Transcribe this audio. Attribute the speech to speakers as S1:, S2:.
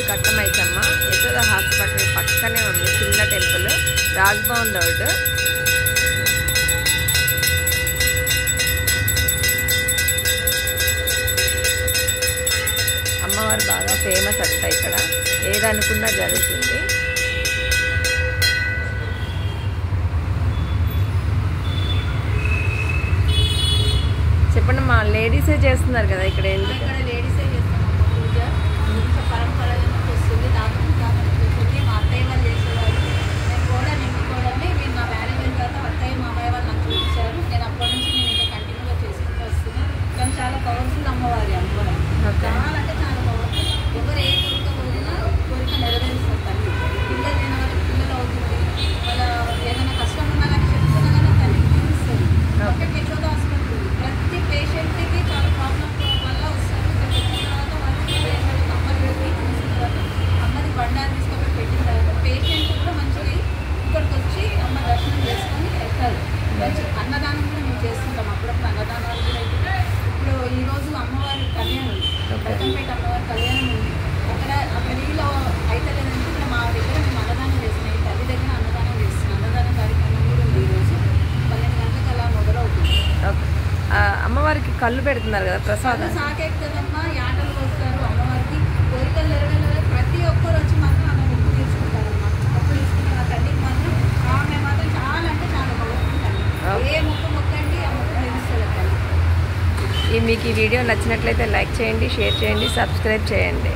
S1: Katta Maisamma Yashoda hospital పక్కనే ఉంది చిన్న టెంపుల్, రాజ్భవన్ రోడ్. అమ్మవారు బాగా ఫేమస్ అంట, ఇక్కడ ఏదనుకున్నా జరుగుతుంది. చెప్పండి, మా లేడీసే చేస్తున్నారు కదా ఇక్కడ? ఎందుకు
S2: లేడీసే చేస్తాం పూజ, ఇంకా పరంపరగా వస్తుంది. వస్తుంది మా అత్తయ్య వాళ్ళు చేసేవారు. నేను కూడా నింపుకోవడమే మీరు నా మ్యారేజ్ అయిన తర్వాత అత్తయ్య మామయ్య వాళ్ళు నాకు చూపించారు. నేను అప్పటి నుంచి నేను ఇంకా కంటిన్యూగా చేసుకుంటూ వస్తున్నాను. కానీ చాలా పవర్ఫుల్ అమ్మవారి అనుకోవడం, చాలా అంటే చాలా పవర్ఫుల్. ఎవరు ఏ కోరిక కోరినా కోరిక నెరవేరుస్తారు తల్లి. పిల్లలు లేని వాళ్ళకి పిల్లలు అవుతుంది, వాళ్ళ ఏదైనా కష్టం ఉన్నా కానీ చెప్తున్నా కానీ తల్లి తీరుస్తుంది. ఒకటి యశోద హాస్పిటల్ ప్రతి పేషెంట్కి చాలా ప్రాబ్లమ్ వల్ల వస్తారు. ఇక్కడ పెట్టిన తర్వాత వాళ్ళు అమ్మని పెట్టి చూసిన తర్వాత అమ్మది బండారు తీసుకొని పెట్టిన తర్వాత పేషెంట్ కూడా మంచిగా ఇక్కడికి వచ్చి అమ్మ దర్శనం చేసుకొని వెళ్తారు. మంచి అన్నదానం కూడా మేము చేస్తుంటాం. అప్పుడప్పుడు అన్నదానాలు కూడా అయితే ఇప్పుడు ఈరోజు అమ్మవారి కళ్యాణం ఉంది, బెల్లంపేట అమ్మవారి కళ్యాణం ఉంది. అక్కడ నీళ్ళు అయితే లేదంటే ఇక్కడ మా దగ్గర మేము అన్నదానం చేస్తున్నాం. ఈ తల్లి దగ్గర అన్నదానం చేస్తున్నాం. అన్నదానం కార్యక్రమం కూడా ఉంది. ఈరోజు 12 గంటలకు అలా మొదలవుతుంది.
S1: అమ్మవారికి కళ్ళు పెడుతున్నారు కదా, ప్రసాదం
S2: సాకెక్కదమ్మా, యాటలు వస్తారు అమ్మవారికి. కోరికలు నెరవేరే ప్రతి ఒక్కరు వచ్చి మాత్రం ఆమె ముక్కు తీసుకుంటారమ్మా. ముక్కు తీసుకున్న ఆ తల్లికి మాత్రం ఆమె మాత్రం చాలా అంటే చాలా బాగుంటుంది. ఏ ముక్కు మొక్కండి ఆ ముక్కు తెలుస్తుంది తల్లి.
S1: మీకు ఈ వీడియో నచ్చినట్లయితే లైక్ చేయండి, షేర్ చేయండి, సబ్స్క్రైబ్ చేయండి.